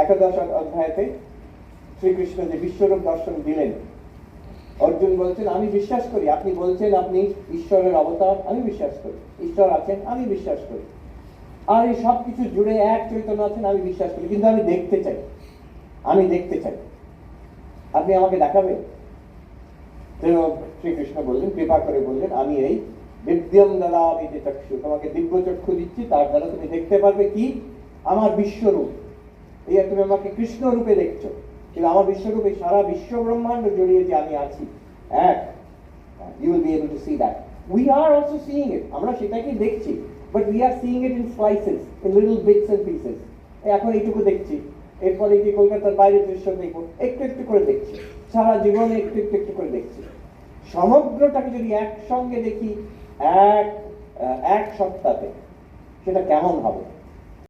একাদশ অধ্যায়তে শ্রীকৃষ্ণ যে বিশ্বরূপ দর্শন দিলেন, অর্জুন বলছেন আমি বিশ্বাস করি, আপনি বলছেন আপনি ঈশ্বরের অবতার, আমি বিশ্বাস করি, ঈশ্বর আছেন আমি বিশ্বাস করি, আর এই সবকিছু জুড়ে এক চৈতন্য আছেন আমি বিশ্বাস করি, কিন্তু আমি দেখতে চাই, আমি দেখতে চাই, আপনি আমাকে দেখাবেন? শ্রীকৃষ্ণ বললেন, কৃপা করে বললেন, আমি এই দিব্যম দদামি তে চক্ষু, তোমাকে দিব্য চক্ষু দিচ্ছি, তার দ্বারা তুমি দেখতে পারবে কি? আমার বিশ্বরূপ। এই তুমি আমাকে কৃষ্ণ রূপে দেখছো, কিন্তু আমার বিশ্বরূপ এই সারা বিশ্ব ব্রহ্মাণ্ড জড়িয়ে যে আমি আছি এক, you will be able to see that. We are also seeing it, আমরা সেটাকে দেখছি, but we are seeing it in slices, in little bits and pieces. এখন এইটুকু দেখছি, এরপরে কি কলকাতার বাইরের দৃশ্য দেখবো, একটু একটু করে দেখছি, সারা জীবনে একটু একটু একটু করে দেখছি। সমগ্রটাকে যদি একসঙ্গে দেখি এক সত্তাতে, সেটা কেমন হবে?